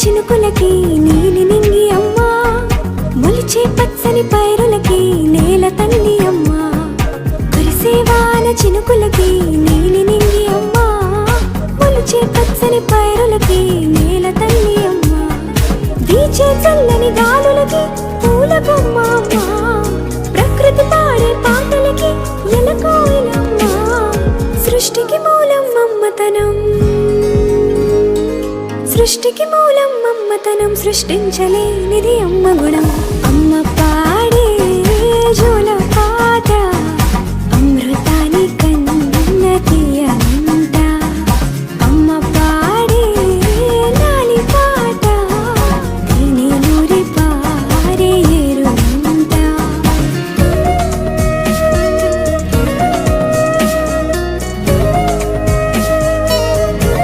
చినుకులకి నీలి నింగి అమ్మ, మొలిచే పచ్చని పైరులకి నేల తల్లి అమ్మ. కురిసేవాన చినుకులకి నీలి నింగి అమ్మ, మొలిచే పచ్చని పైరులకి నేల తల్లి అమ్మ. వీచే చల్లని గాలులకి పూల బొమ్మ అమ్మ, ప్రకృతి పాడే పాటలకి ఎలకోయిలమ్మ. సృష్టికి మూలం అమ్మతనం, సృష్టికి మూలం అమ్మతనం, సృష్టించలేనిది అమ్మ గుణం. అమ్మ పాడే జోల